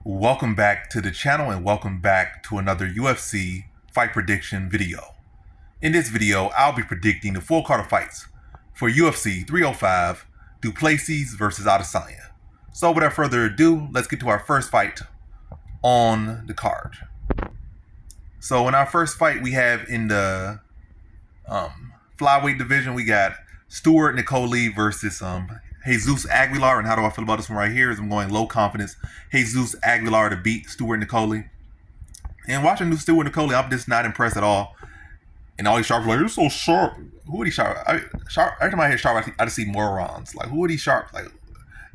Welcome back to the channel and welcome back to another UFC fight prediction video. In this video, I'll be predicting the full card of fights for UFC 305 Plessis versus Adesanya. So without further ado, let's get to our first fight on the card. So in our first fight, we have in the flyweight division, we got Nicoli versus Jesus Aguilar. And how do I feel about this one right here? Is I'm going low confidence Jesus Aguilar to beat Nicoli. And watching Nicoli, I'm just not impressed at all. And all these sharps like, you're so sharp. Who are these sharp? Every time I hear sharp, I just see morons. Like, who are these sharps? Like,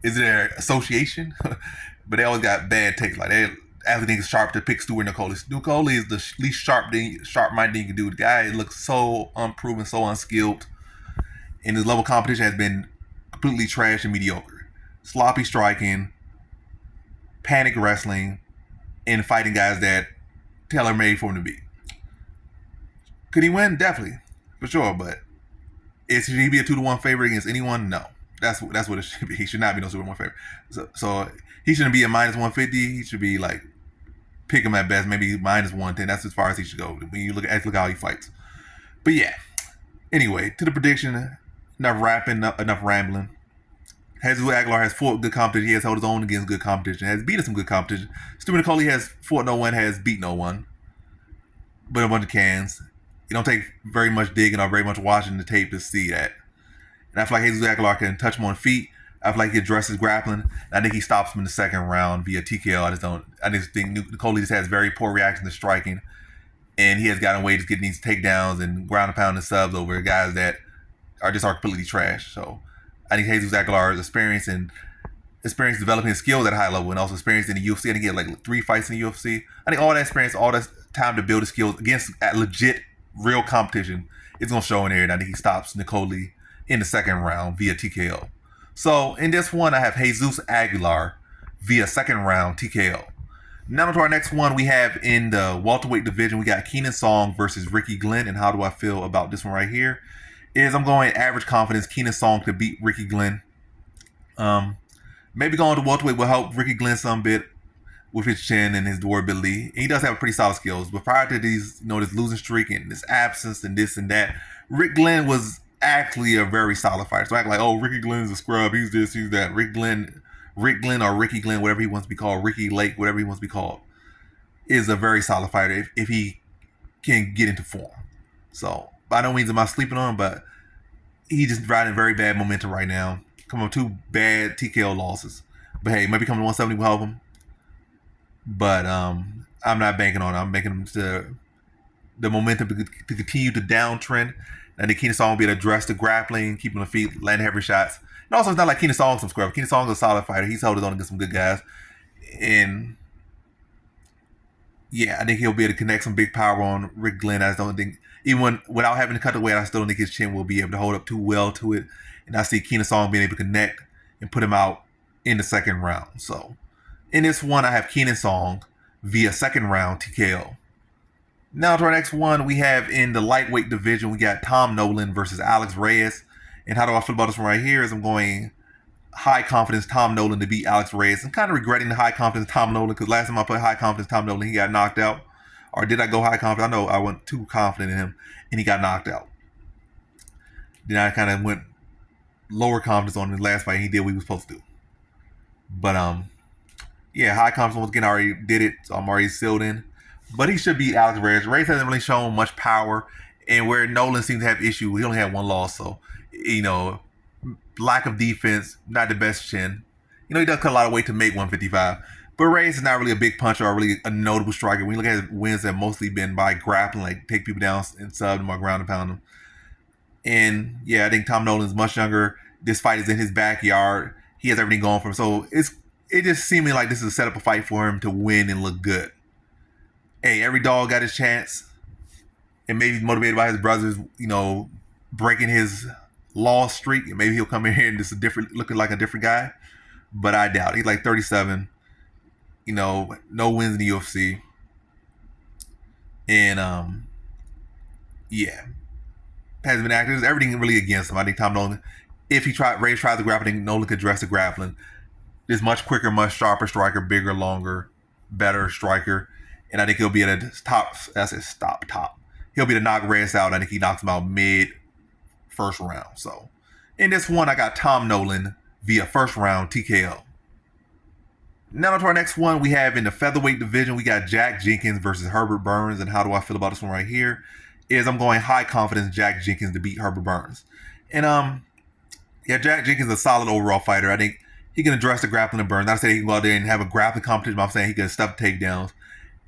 is it an association? But they always got bad takes. Like, they actually think it's sharp to pick Nicoli. Nicoli is the least sharp-minded thing you can do. The guy looks so unproven, so unskilled. And his level of competition has been completely trash and mediocre. Sloppy striking, panic wrestling, and fighting guys that tailor-made for him to beat. Could he win? Definitely, for sure. But should he be a 2-1 favorite against anyone? No. That's what it should be. He should not be no 2-1 favorite. So he shouldn't be a minus 150. He should be like, pick him at best, maybe minus 110. That's as far as he should go when you look how he fights. But yeah. Anyway, to the prediction. Enough rambling. Jesus Aguilar has fought good competition. He has held his own against good competition. Has beaten some good competition. Nicoli has fought no one, has beat no one. But a bunch of cans. It don't take very much digging or very much watching the tape to see that. And I feel like Jesus Aguilar can touch him on feet. I feel like he addresses grappling. I think he stops him in the second round via TKO. I just think Nicoli just has very poor reaction to striking. And he has gotten away just getting these takedowns and ground and pound and subs over guys that are completely trash. So I think Jesus Aguilar's experience developing his skills at a high level, and also experience in the UFC. I think he had like 3 fights in the UFC. I think all that experience, all that time to build his skills against legit, real competition is going to show in there. And I think he stops Nicoli in the second round via TKO. So in this one, I have Jesus Aguilar via second round TKO. Now to our next one, we have in the welterweight division, we got Keenan Song versus Ricky Glenn. And how do I feel about this one right here? I'm going average confidence Keenan Song to beat Ricky Glenn. Maybe going to welterweight will help Ricky Glenn some bit with his chin and his durability. And he does have pretty solid skills. But prior to these, this losing streak and this absence and this and that, Rick Glenn was actually a very solid fighter. So act like, oh, Ricky Glenn's a scrub. He's this, he's that. Rick Glenn or Ricky Glenn, whatever he wants to be called, Ricky Lake, whatever he wants to be called, is a very solid fighter if he can get into form. So by no means am I sleeping on him, but he just riding very bad momentum right now. Coming with 2 bad TKO losses. But hey, maybe coming to 170 will help him. But I'm not banking on it. I'm banking him to the momentum to continue the downtrend. And the Keenan Song will be able to address the grappling, keeping the feet, landing heavy shots. And also, it's not like Keenan Song's some scrub. Keenan Song's a solid fighter. He's held his own against some good guys. And yeah, I think he'll be able to connect some big power on Rick Glenn. I just don't think, even without having to cut the weight, I still don't think his chin will be able to hold up too well to it. And I see Keenan Song being able to connect and put him out in the second round. So in this one, I have Keenan Song via second round TKO. Now to our next one, we have in the lightweight division, we got Tom Nolan versus Alex Reyes. And how do I feel about this one right here? I'm going high confidence Tom Nolan to beat Alex Reyes. I'm kind of regretting the high confidence Tom Nolan because last time I put high confidence Tom Nolan, he got knocked out. Or did I go high confidence? I know I went too confident in him and he got knocked out. Then I kind of went lower confidence on his last fight and he did what he was supposed to do. But yeah, high confidence once again. I already did it, so I'm already sealed in. But he should beat Alex Reyes. Reyes hasn't really shown much power, and where Nolan seems to have issues, he only had 1 loss, so lack of defense, not the best chin. He does cut a lot of weight to make 155. But Reyes is not really a big puncher or really a notable striker. When you look at his wins, have mostly been by grappling, like take people down and sub them or ground and pound them. And yeah, I think Tom Nolan's much younger. This fight is in his backyard. He has everything going for him. So it just seemed like this is a setup a fight for him to win and look good. Hey, every dog got his chance. And maybe he's motivated by his brothers, breaking his loss streak. And maybe he'll come in here and just looking like a different guy. But I doubt. He's like 37. No wins in the UFC. And yeah. Hasn't been active. There's everything really against him. I think Tom Nolan, if Reyes tries the grappling, Nolan could address the grappling. Is much quicker, much sharper striker, bigger, longer. better striker, and I think he'll be at a top. That's a top. He'll be to knock Reyes out. I think he knocks him out mid first round. So in this one, I got Tom Nolan via first round TKO. Now to our next one, we have in the featherweight division, we got Jack Jenkins versus Herbert Burns. And how do I feel about this one right here? Is I'm going high confidence Jack Jenkins to beat Herbert Burns. And yeah, Jack Jenkins is a solid overall fighter. I think he can address the grappling of Burns. Not to say he can go out there and have a grappling competition, but I'm saying he can stuff takedowns.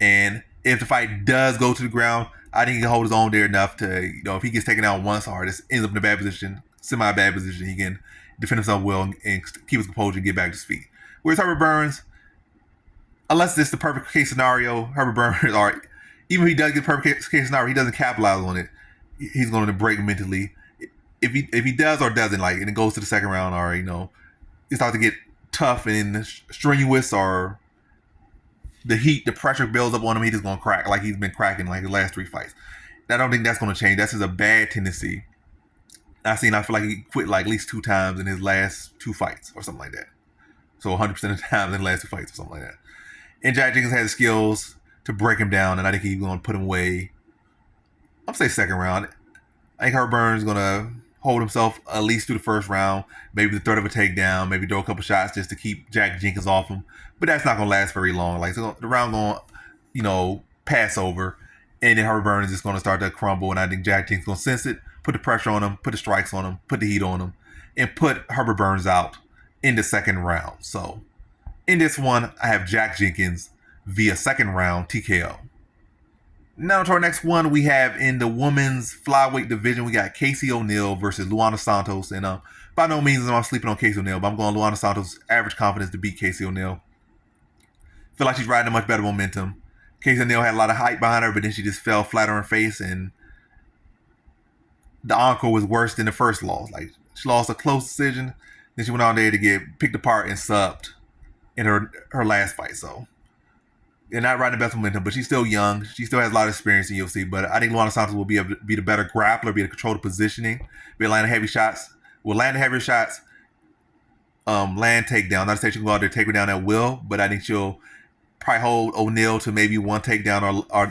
And if the fight does go to the ground, I think he can hold his own there enough to, if he gets taken out once or just ends up in a bad position, semi-bad position, he can defend himself well and keep his composure and get back to his feet. Whereas Herbert Burns, unless it's the perfect case scenario, Herbert Burns, or even if he does get the perfect case scenario, he doesn't capitalize on it, he's going to break mentally. If he does or doesn't, and it goes to the second round, or it starts to get tough and strenuous, or the heat, the pressure builds up on him, he's just going to crack like he's been cracking his last 3 fights. I don't think that's going to change. That's just a bad tendency. I feel like he quit at least 2 times in his last 2 fights or something like that. So 100% of the time in the last 2 fights or something like that. And Jack Jenkins has the skills to break him down, and I think he's going to put him away. I'm say second round. I think Herbert Burns is going to hold himself at least through the first round, maybe the third of a takedown, maybe throw a couple shots just to keep Jack Jenkins off him. But that's not going to last very long. So the round going to, pass over, and then Herbert Burns is going to start to crumble, and I think Jack Jenkins is going to sense it, put the pressure on him, put the strikes on him, put the heat on him, and put Herbert Burns out in the second round. So in this one, I have Jack Jenkins via second round TKO. Now to our next one, we have in the women's flyweight division, we got Casey O'Neill versus Luana Santos. And by no means am I sleeping on Casey O'Neill, but I'm going Luana Santos' average confidence to beat Casey O'Neill. Feel like she's riding a much better momentum. Casey O'Neill had a lot of hype behind her, but then she just fell flat on her face, and the encore was worse than the first loss. She lost a close decision, then she went out there to get picked apart and subbed in her last fight. So they're not riding the best momentum, but she's still young. She still has a lot of experience in UFC, but I think Luana Santos will be able to be the better grappler, be able to control the positioning, be able to land heavy shots. Will land the heavier shots, land takedown. Not to say she can go out there and take her down at will, but I think she'll probably hold O'Neill to maybe 1 takedown or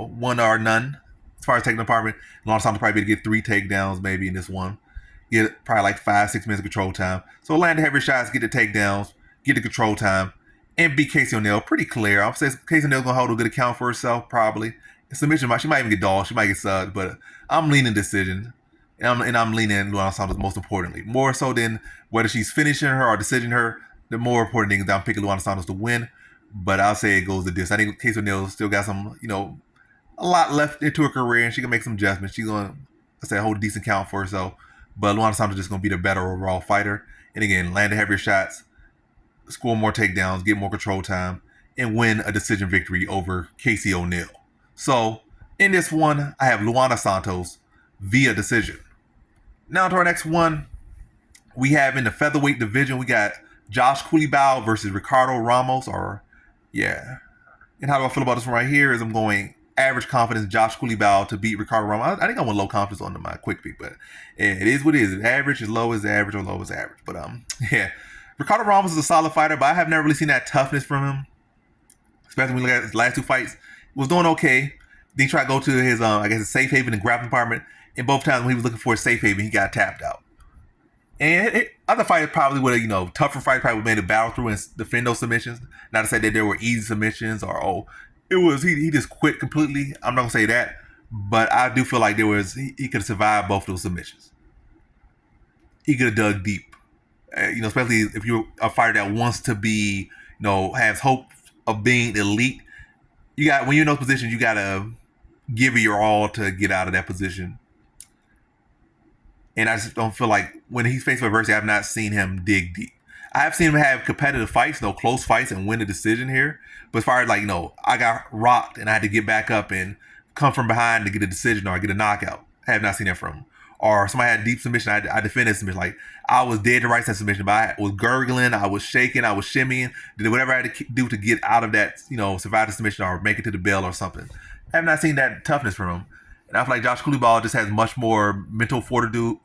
1 or none as far as taking the apartment. Luana Santos probably be able to get 3 takedowns maybe in this one. Get probably 5-6 minutes of control time. So land the heavier shots, get the takedowns, get the control time, and beat Casey O'Neill pretty clear. I'll say Casey O'Neill's going to hold a good account for herself probably. Submission, she might even get dogged. She might get subbed, but I'm leaning decision. And I'm leaning Luana Santos most importantly. More so than whether she's finishing her or decisioning her, the more important thing is that I'm picking Luana Santos to win. But I'll say it goes to this. I think Casey O'Neill still got some, a lot left into her career, and she can make some adjustments. She's going to, hold a decent count for herself. But Luana Santos is just going to be the better overall fighter. And again, land the heavier shots, score more takedowns, get more control time, and win a decision victory over Casey O'Neill. So in this one, I have Luana Santos via decision. Now to our next one, we have in the featherweight division, we got Josh Culibao versus Ricardo Ramos. And how do I feel about this one right here is I'm going average confidence Josh Culibao to beat Ricardo Ramos. I think I went low confidence on my quick pick, but it is what it is. Average is low as average or low as average. But Ricardo Ramos is a solid fighter, but I have never really seen that toughness from him. Especially when we look at his last 2 fights. He was doing okay. Then he tried to go to his his safe haven and grappling department. And both times when he was looking for a safe haven, he got tapped out. And other fighters probably would have, tougher fighters probably would have made a battle through and defend those submissions. Not to say that there were easy submissions or, it was, he just quit completely. I'm not going to say that. But I do feel like he could have survived both of those submissions. He could have dug deep. Especially if you're a fighter that wants to be, has hope of being elite. When you're in those positions, you got to give it your all to get out of that position. And I just don't feel like when he's faced with adversity, I've not seen him dig deep. I have seen him have competitive fights, close fights, and win a decision here. But as far as I got rocked and I had to get back up and come from behind to get a decision or get a knockout, I have not seen that from him. Or somebody had a deep submission, I defended submission. I was dead to rights that submission, but I was gurgling, I was shaking, I was shimmying, did whatever I had to do to get out of that, survive the submission or make it to the bell or something. I have not seen that toughness from him. And I feel like Josh Culibao just has much more mental fortitude,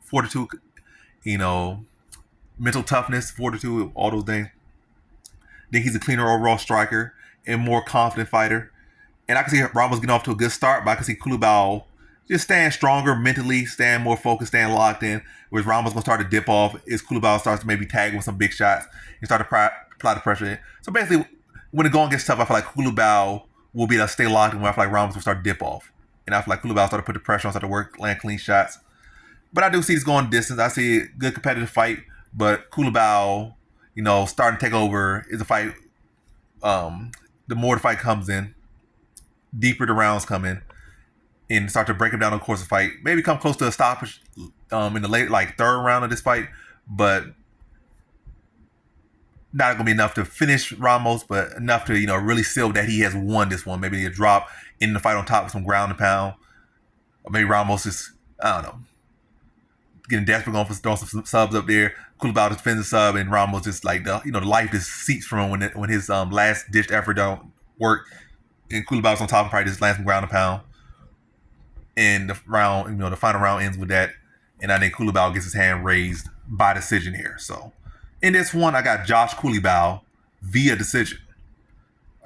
mental toughness, fortitude, all those things. I think he's a cleaner overall striker. and more confident fighter. And I can see Ramos getting off to a good start, but I can see Culibao just staying stronger mentally, staying more focused, staying locked in. Whereas Ramos going to start to dip off as Culibao starts to maybe tag with some big shots and start to apply the pressure in. So basically, when the going gets tough, I feel like Culibao will be able to stay locked in, where I feel like Ramos will start to dip off. And I feel like Culibao start to put the pressure on, start to work, land clean shots. But I do see this going distance. I see a good competitive fight, but Culibao, starting to take over is a fight. The more the fight comes in, deeper the rounds come in, and start to break him down on the course of the fight. Maybe come close to a stoppage in the late, third round of this fight, but not going to be enough to finish Ramos, but enough to, really seal that he has won this one. Maybe a drop in the fight on top with some ground and pound. Or maybe Ramos is, I don't know, getting desperate, going for throwing some subs up there. Culibao defends the sub, and Ramos just the life just seeps from him when his last ditched effort don't work. And Culibao's on top and probably just lands some ground and pound. And the round, the final round ends with that. And I think Culibao gets his hand raised by decision here. So in this one, I got Josh Culibao via decision.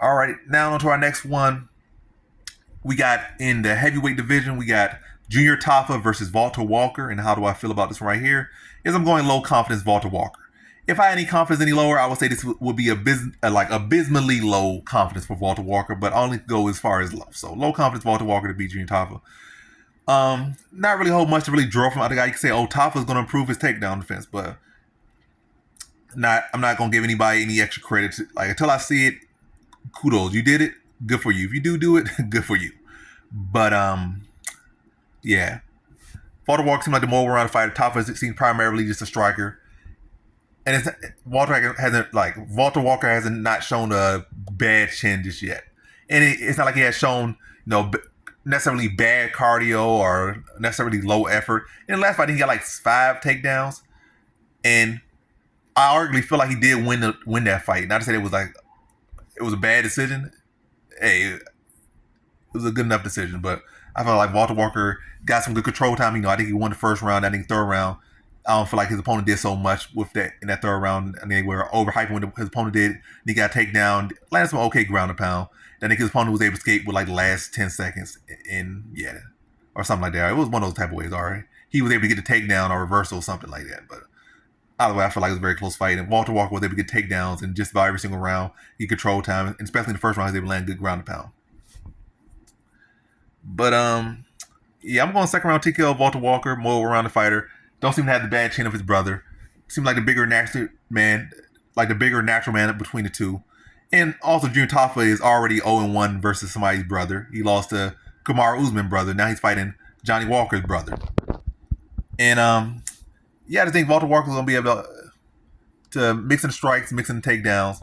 All right, now on to our next one. We got in the heavyweight division, we got Junior Tafa versus Walter Walker. And how do I feel about this one right here? Is I'm going low confidence Walter Walker. If I had any confidence any lower, I would say this would be abysmally low confidence for Walter Walker, but I only go as far as low. So low confidence Walter Walker to beat Junior Tafa. Not really a whole much to really draw from. I think I can say, Tafa's going to improve his takedown defense, but I'm not going to give anybody any extra credit. Until I see it, kudos. You did it. Good for you. If you do it, good for you. But, yeah. Walter Walker seems like the more well-rounded fighter. Tafa seems primarily just a striker. And Walter Walker hasn't not shown a bad chin just yet. And it's not like he has shown, necessarily bad cardio or necessarily low effort. In the last fight, he got 5 takedowns. And I arguably feel like he did win that fight. Not to say it was a bad decision. Hey, it was a good enough decision, but I felt like Walter Walker got some good control time. I think he won the first round. I think third round, I don't feel like his opponent did so much with that in that third round. I mean, they were overhyping what his opponent did. And he got a takedown, landed some okay ground and pound. I think his opponent was able to escape with the last 10 seconds or something like that. It was one of those type of ways, all right. He was able to get the takedown or reversal or something like that. But either way, I feel like it was a very close fight. And Walter Walker was able to get takedowns in just about every single round. He controlled time, and especially in the first round, he was able to land good ground and pound. But I'm going second round TKO Walter Walker, more well-rounded fighter. Don't seem to have the bad chin of his brother. Seems like the bigger natural man, between the two. And also, Junior Tafa is already 0-1 versus somebody's brother. He lost to Kamaru Usman's brother. Now he's fighting Johnny Walker's brother. And I think Walter Walker's going to be able to mix in the strikes, mix in the takedowns,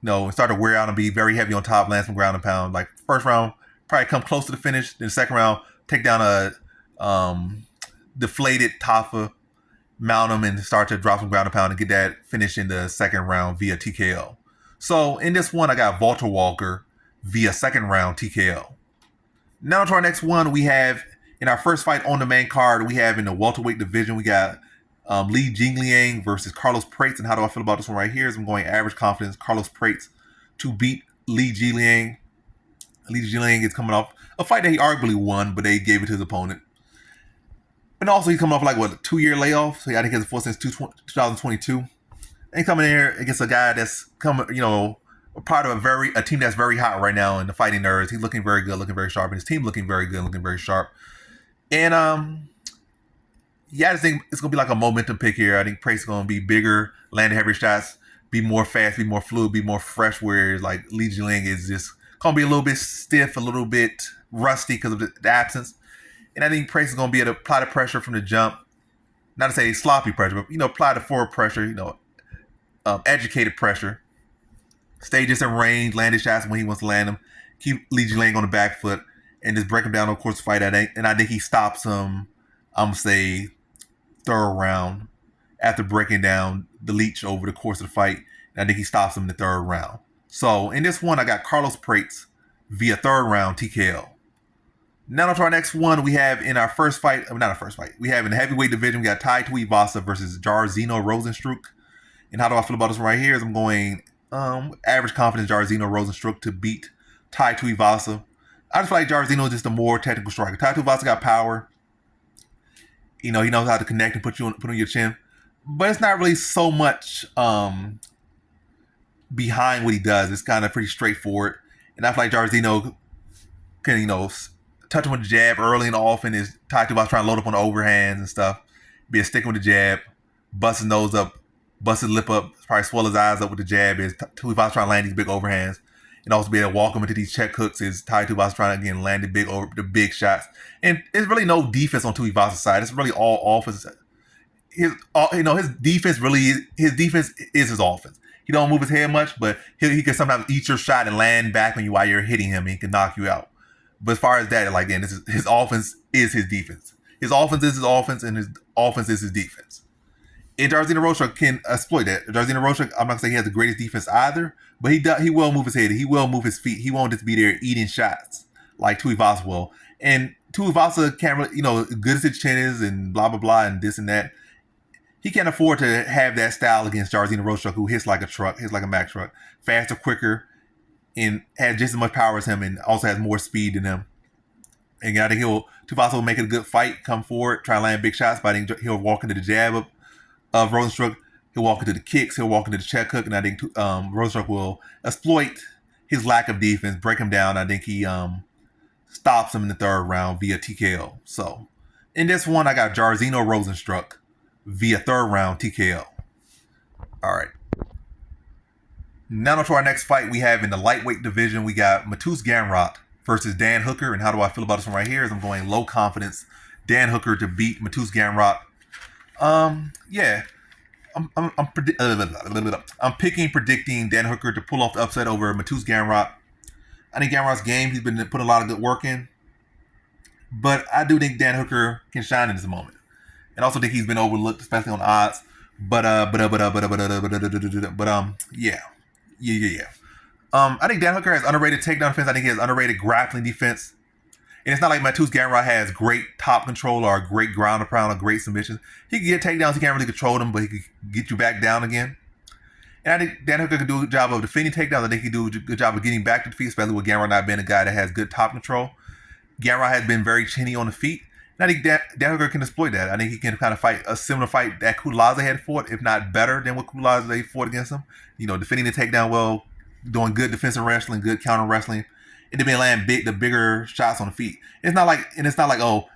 and start to wear out and be very heavy on top, land some ground and pound. First round, probably come close to the finish. Then the second round, take down a deflated Tafa, mount him, and start to drop some ground and pound and get that finish in the second round via TKO. So in this one, I got Walter Walker via second round TKO. Now to our next one, we have in our first fight on the main card, we have in the welterweight division, we got Li Jingliang versus Carlos Prates. And how do I feel about this one right here? I'm going average confidence, Carlos Prates to beat Li Jingliang. Li Jingliang is coming off a fight that he arguably won, but they gave it to his opponent. And also, he's coming off a 2-year layoff. So I think he has a force since 2022. And coming in here against a guy that's coming, part of a team that's very hot right now in the fighting nerds. He's looking very good, looking very sharp, and his team looking very good, looking very sharp. And I just think it's gonna be a momentum pick here. I think Prates is gonna be bigger, land heavier shots, be more fast, be more fluid, be more fresh. Whereas Li Jingliang is just gonna be a little bit stiff, a little bit rusty because of the absence. And I think Prates is gonna be able to apply the pressure from the jump. Not to say sloppy pressure, but apply the forward pressure. Educated pressure. Stay just in range, land his shots when he wants to land them. Keep Li Jingliang on the back foot and just break him down on the course of the fight. And I think he stops him, I'm going to say, third round after breaking down the leech over the course of the fight. And I think he stops him in the third round. So in this one, I got Carlos Prates via third round TKO. Now to our next one, we have in our first fight, not our first fight, we have in the heavyweight division, we got Tuivasa versus Jairzinho Rozenstruik. And how do I feel about this one right here? I'm going Average confidence Jairzinho Rozenstruik to beat Tai Tuivasa. I just feel like Jairzinho is just a more technical striker. Tai Tuivasa got power. He knows how to connect and put on your chin. But it's not really so much behind what he does. It's kind of pretty straightforward. And I feel like Jairzinho can, touch him with the jab early and often. Is Tai Tuivasa trying to load up on the overhands and stuff. Be a sticking with the jab, bust his nose up, bust his lip up, probably swell his eyes up with the jab. Is Tuivasa trying to land these big overhands. And also be able to walk him into these check hooks. Is Tai Tuivasa trying to, again, land the big shots. And it's really no defense on Tuivasa's side. It's really all offense. His defense is his offense. He don't move his head much, but he can sometimes eat your shot and land back on you while you're hitting him. And he can knock you out. But as far as that, like, then his offense is his defense. His offense is his offense, and his offense is his defense. And Jairzinho Rozenstruik can exploit that. Jairzinho Rozenstruik, I'm not gonna say he has the greatest defense either, but he will move his head. He will move his feet. He won't just be there eating shots like Tuivasa will. And Tuivasa can't really, good as his chin is and blah blah blah and this and that. He can't afford to have that style against Jairzinho Rozenstruik, who hits like a truck, hits like a Mack truck, faster, quicker, and has just as much power as him, and also has more speed than him. And I think Tuivasa will make it a good fight, come forward, try to land big shots, but I think he'll walk into the jab of Rozenstruik. He'll walk into the kicks, he'll walk into the check hook, and I think Rozenstruik will exploit his lack of defense, break him down. I think he stops him in the third round via TKO. So in this one, I got Jairzinho Rozenstruik via third round TKO. All right. Now to our next fight we have in the lightweight division. We got Mateusz Gamrot versus Dan Hooker. And how do I feel about this one right here? Is I'm going low confidence Dan Hooker to beat Mateusz Gamrot. Yeah. I'm predicting Dan Hooker to pull off the upset over Mateusz Gamrot. I think Gamrot's game, he's been putting a lot of good work in. But I do think Dan Hooker can shine in this moment. And also think he's been overlooked, especially on odds. Yeah. I think Dan Hooker has underrated takedown defense. I think he has underrated grappling defense. And it's not like Mateusz Gamrot has great top control or great ground and pound or great submissions. He can get takedowns. He can't really control them, but he can get you back down again. And I think Dan Hooker can do a good job of defending takedowns. I think he can do a good job of getting back to the feet, especially with Gamrot not being a guy that has good top control. Gamrot has been very chinny on the feet. And I think Dan Hooker can exploit that. I think he can kind of fight a similar fight that Culibao had fought, if not better than what Culibao fought against him. Defending the takedown well, doing good defensive wrestling, good counter wrestling. And then land the bigger shots on the feet. It's not like, oh,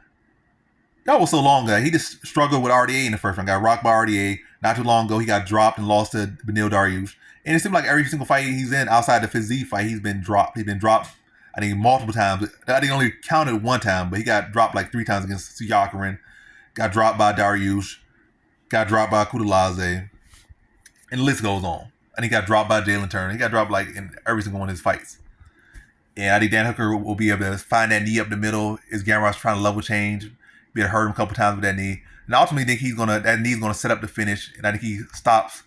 that was so long ago. He just struggled with RDA in the first round. Got rocked by RDA. Not too long ago, he got dropped and lost to Beneil Dariush. And it seemed like every single fight he's in outside the Plessis fight, he's been dropped. He's been dropped, I think, multiple times. I think only counted one time, but he got dropped like 3 times against Siakarin. Got dropped by Dariush. Got dropped by Culibao. And the list goes on. And he got dropped by Jalen Turner. He got dropped like in every single one of his fights. And I think Dan Hooker will be able to find that knee up the middle. Is Gamrot's trying to level change, be able to hurt him a couple times with that knee. And I ultimately think that knee's gonna set up the finish. And I think he stops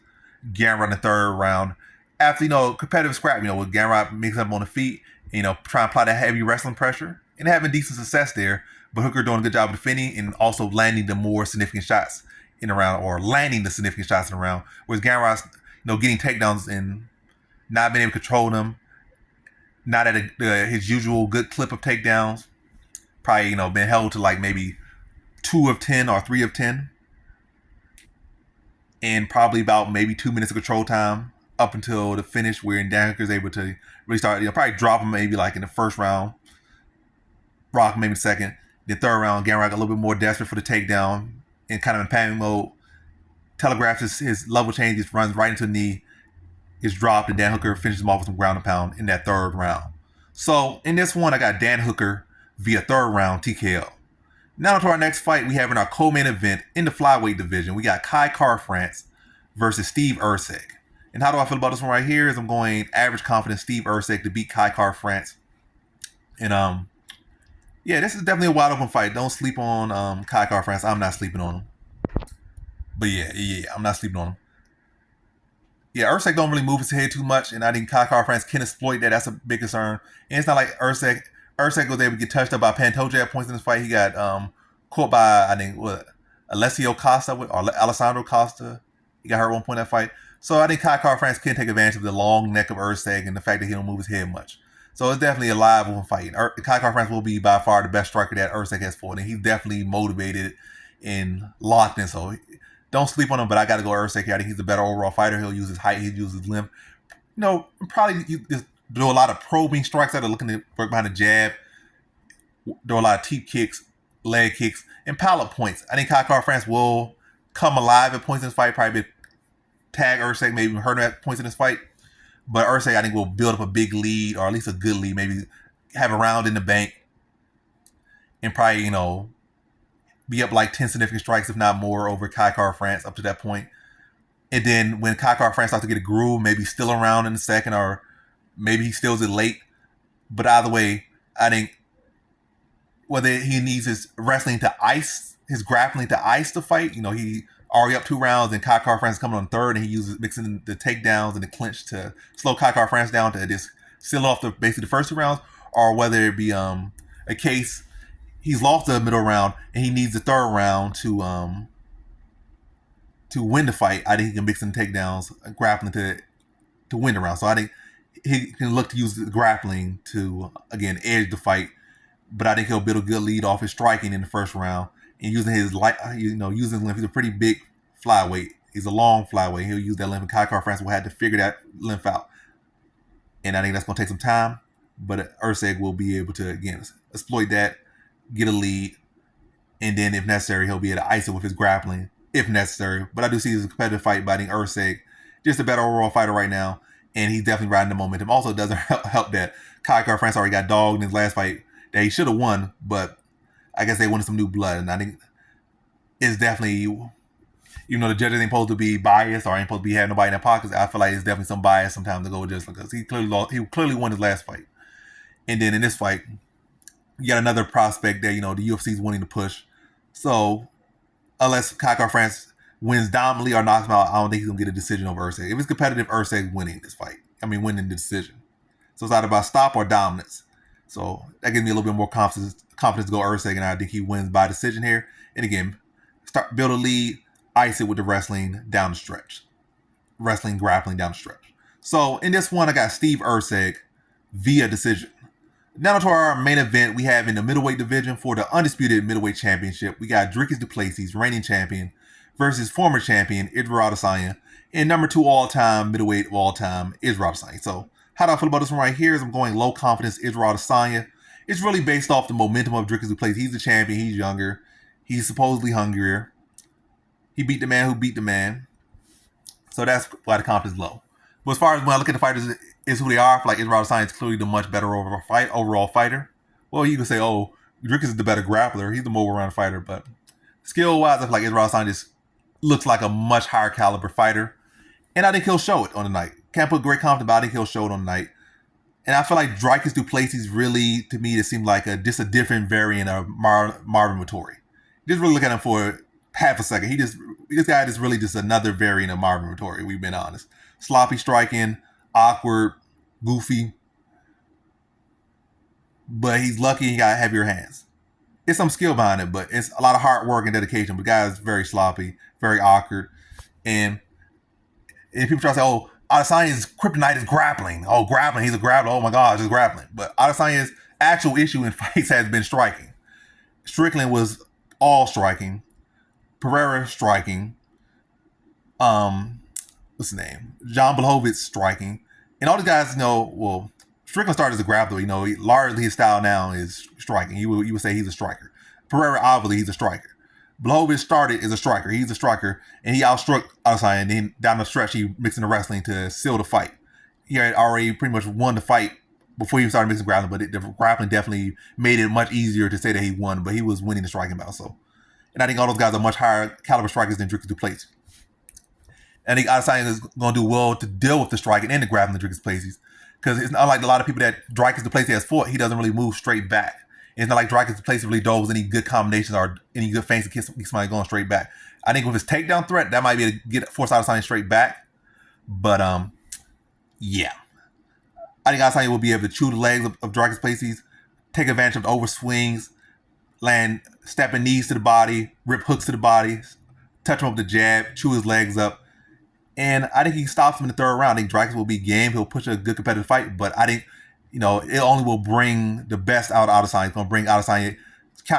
Gamrot in the third round. After, competitive scrap, with Gamrot mixing up on the feet, trying to apply that heavy wrestling pressure and having decent success there. But Hooker doing a good job of defending and also landing the more significant shots in the round, or landing the significant shots in the round. Whereas Gamrot's, getting takedowns and not being able to control them. Not at his usual good clip of takedowns. Probably, been held to like maybe 2 of 10 or 3 of 10. And probably about maybe 2 minutes of control time up until the finish, where Dan Hooker's able to really start, probably drop him maybe like in the first round. Rock maybe the second. The third round, Gamrot got a little bit more desperate for the takedown and kind of in panic mode. Telegraphs his level change, just runs right into the knee. Is dropped, and Dan Hooker finishes him off with some ground and pound in that third round. So in this one, I got Dan Hooker via third round TKO. Now to our next fight, we have in our co-main event in the flyweight division, we got Kai Kara-France versus Steve Erceg. And how do I feel about this one right here? Is I'm going average confidence Steve Erceg to beat Kai Kara-France. And yeah, this is definitely a wide open fight. Don't sleep on Kai Kara-France. I'm not sleeping on him. But yeah, I'm not sleeping on him. Yeah, Erceg don't really move his head too much, and I think Kai Kara-France can exploit that. That's a big concern. And it's not like Erceg was able to get touched up by Pantoja at points in this fight. He got caught by, I think, Alessio Costa or Alessandro Costa. He got hurt at one point in that fight. So I think Kai France can take advantage of the long neck of Erceg and the fact that he don't move his head much. So it's definitely a live one fight. Kai France will be by far the best striker that Erceg has fought, and he's definitely motivated and locked in. So don't sleep on him, but I got to go Erceg here. I think he's a better overall fighter. He'll use his height, he'll use his length. Probably just do a lot of probing strikes that are looking to work behind the jab, do a lot of teep kicks, leg kicks, and pile-up points. I think Kai France will come alive at points in this fight, probably tag Erceg, maybe even hurt him at points in this fight. But Erceg, I think, will build up a big lead, or at least a good lead, maybe have a round in the bank, and probably, be up like 10 significant strikes, if not more, over Kai France up to that point. And then when Kai France starts to get a groove, maybe still around in the second, or maybe he steals it late. But either way, I think whether he needs his wrestling to ice, his grappling to ice the fight, he already up 2 rounds, and Kai France coming on third, and he uses mixing the takedowns and the clinch to slow Kai France down to just seal off basically the first 2 rounds, or whether it be a case he's lost the middle round and he needs the third round to win the fight. I think he can mix in takedowns, grappling to win the round. So I think he can look to use the grappling to again edge the fight, but I think he'll build a good lead off his striking in the first round. And using his using his length, he's a pretty big flyweight. He's a long flyweight. He'll use that length, and Kai France will have to figure that length out. And I think that's going to take some time, but Erceg will be able to again exploit that, get a lead, and then if necessary, he'll be able to ice it with his grappling if necessary. But I do see it as a competitive fight, but I think Erceg just a better overall fighter right now, and he's definitely riding the momentum. Also, it doesn't help that Kai France already got dogged in his last fight that he should have won, but I guess they wanted some new blood, and I think it's definitely, the judges ain't supposed to be biased or ain't supposed to be having nobody in their pockets. I feel like it's definitely some bias sometimes to go with just because he clearly won his last fight. And then in this fight, you got another prospect that, the UFC is wanting to push. So unless Kai France wins dominantly or knocks him out, I don't think he's going to get a decision over Erceg. If it's competitive, Erceg winning this fight. Winning the decision. So it's either about stop or dominance. So that gives me a little bit more confidence to go Erceg, and I think he wins by decision here. And again, build a lead, ice it with the wrestling down the stretch. Wrestling, grappling down the stretch. So in this one, I got Steve Erceg via decision. Now to our main event, we have in the middleweight division for the undisputed middleweight championship, we got Jenkins du Plessis, reigning champion, versus former champion Israel Adesanya, and number 2 all-time middleweight of all time, Israel Adesanya. So how do I feel about this one right here? Is I'm going low confidence Israel Adesanya. It's really based off the momentum of Jenkins du Plessis. He's the champion. He's younger. He's supposedly hungrier. He beat the man who beat the man. So that's why the confidence is low. But as far as when I look at the fighters is who they are, I feel like Israel Adesanya is clearly the much better overall fighter. Well, you can say, Jenkins is the better grappler. He's the more well-rounded fighter. But skill-wise, I feel like Israel Adesanya just looks like a much higher caliber fighter. And I think he'll show it on the night. Can't put great confidence, but I think he'll show it on the night. And I feel like Jenkins du Plessis really, to me, it seemed like just a different variant of Marvin Vettori. Just really look at him for half a second. This guy is really just another variant of Marvin Vettori, we've been honest. Sloppy striking, awkward, goofy. But he's lucky he got heavier hands. It's some skill behind it, but it's a lot of hard work and dedication. But the guy is very sloppy, very awkward. And people try to say, Adesanya's kryptonite is grappling. Grappling. He's a grappler. Oh my God, just grappling. But Adesanya's actual issue in fights has been striking. Strickland was all striking. Pereira striking. What's his name? John Blachowicz striking. And all the guys Strickland started as a grappler. Largely his style now is striking. You would say he's a striker. Pereira, obviously, he's a striker. Blachowicz started as a striker. He's a striker, and he outstruck Adesanya. And then down the stretch, he mixed in the wrestling to seal the fight. He had already pretty much won the fight before he started mixing grappling, but the grappling definitely made it much easier to say that he won. But he was winning the striking battle. So, and I think all those guys are much higher caliber strikers than Jenkins du Plessis. And I think Adesanya is going to do well to deal with the striking and the grappling of Jenkins du Plessis, because it's not like a lot of people that Jenkins du Plessis has fought. He doesn't really move straight back. It's not like Jenkins du Plessis really does any good combinations or any good feints to keep somebody going straight back. I think with his takedown threat, that might be to force Adesanya straight back. But yeah, I think Adesanya will be able to chew the legs of Jenkins du Plessis, take advantage of the overswings, land stepping knees to the body, rip hooks to the body, touch him with the jab, chew his legs up. And I think he stops him in the third round. I think Dricus will be game. He'll push a good competitive fight, but I think, it only will bring the best out of Adesanya. It's going to bring Adesanya.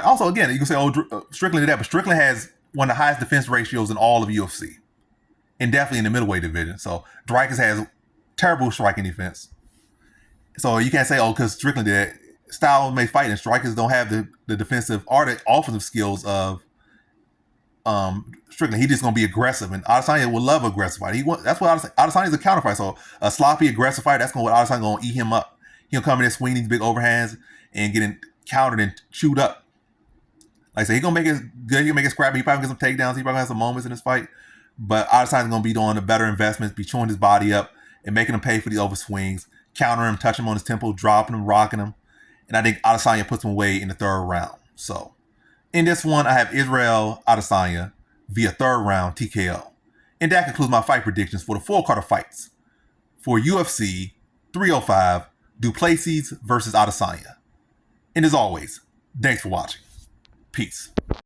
Also, again, you can say, Strickland did that, but Strickland has one of the highest defense ratios in all of UFC, and definitely in the middleweight division. So Dricus has terrible striking defense. So you can't say, because Strickland did it. Style may fight, and strikers don't have the defensive or the offensive skills of Strickland. He's just going to be aggressive, and Adesanya will love aggressive fight. That's what Adesanya is a counter fight. So a sloppy aggressive fight, that's what Adesanya going to eat him up. He'll come in there swinging these big overhands and getting countered and chewed up. Like I said, he's going to make it good. He'll make it scrappy. He probably get some takedowns. He probably has some moments in this fight. But Adesanya's going to be doing the better investments, be chewing his body up and making him pay for the overswings, countering him, touching him on his temple, dropping him, rocking him. And I think Adesanya puts him away in the third round. So in this one, I have Israel Adesanya via third round TKO. And that concludes my fight predictions for the full card of fights for UFC 305, Plessis versus Adesanya. And as always, thanks for watching. Peace.